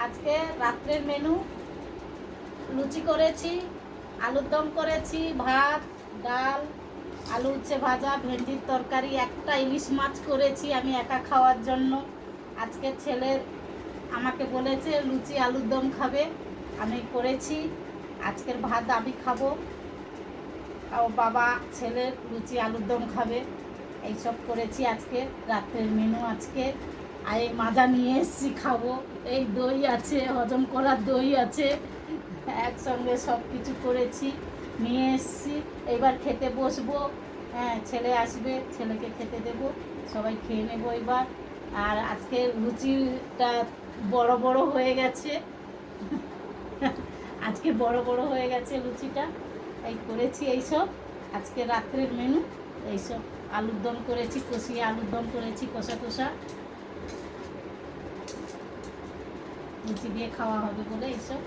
আজকে রাত্রের মেনু লুচি করেছি, আলুর দম করেছি, ভাত, ডাল, আলু উচ্ছে ভাজা, ভেন্ডির তরকারি, একটা ইলিশ মাছ করেছি আমি একা খাওয়ার জন্য। আজকে ছেলের আমাকে বলেছে লুচি আলুর দম খাবে, আমি করেছি। আজকের ভাত আমি খাবো, ও বাবা ছেলের লুচি আলুর দম খাবে। এইসব করেছি আজকে রাত্রের মেনু। আজকে আর এই মাজা নিয়ে এসেছি খাবো, এই দই আছে, হজম করার দই আছে, একসঙ্গে সব কিছু করেছি নিয়ে এসেছি। এইবার খেতে বসবো। হ্যাঁ, ছেলে আসবে, ছেলেকে খেতে দেবো, সবাই খেয়ে নেবো এবার। আর আজকে লুচিটা বড় বড় হয়ে গেছে, আজকে বড় বড় হয়ে গেছে লুচিটা। এই করেছি এইসব আজকে রাত্রের মেনু। এইসব আলুর দম করেছি, কষিয়ে আলুর দম করেছি, কষা কষা লুচি দিয়ে খাওয়া হবে বলে এইসব।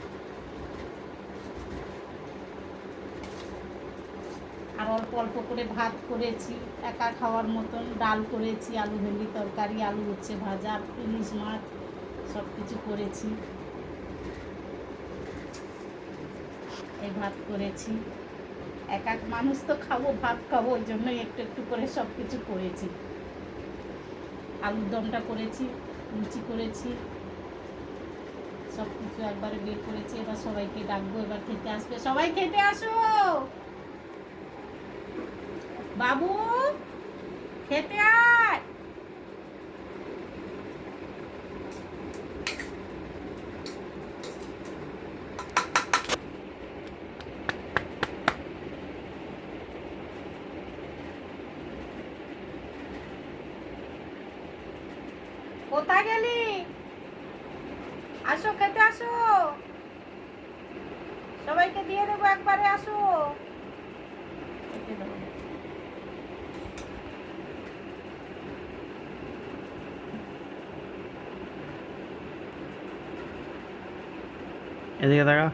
আর অল্প অল্প করে ভাত করেছি একা খাওয়ার মতন, ডাল করেছি, আলু ভেন্ডি তরকারি, আলু উচ্ছে ভাজা, ইলিশ মাছ, সব কিছু করেছি। এই ভাত করেছি, এক এক মানুষ তো খাবো, ভাত খাবো, ওই জন্যই একটু একটু করে সব কিছু করেছি। আলুর দমটা করেছি, লুচি করেছি, সব কিছু একবারে বের করেছি। এবার সবাইকে ডাকবো, এবার খেতে আসবে, সবাই খেতে আসো। বাবু খেতে আয়। কোথায় গেলি? আসো খেতে আসো, সবাইকে দিয়ে দেবো একবারে, আসো খেতে দেবো। এদিকে দেখা।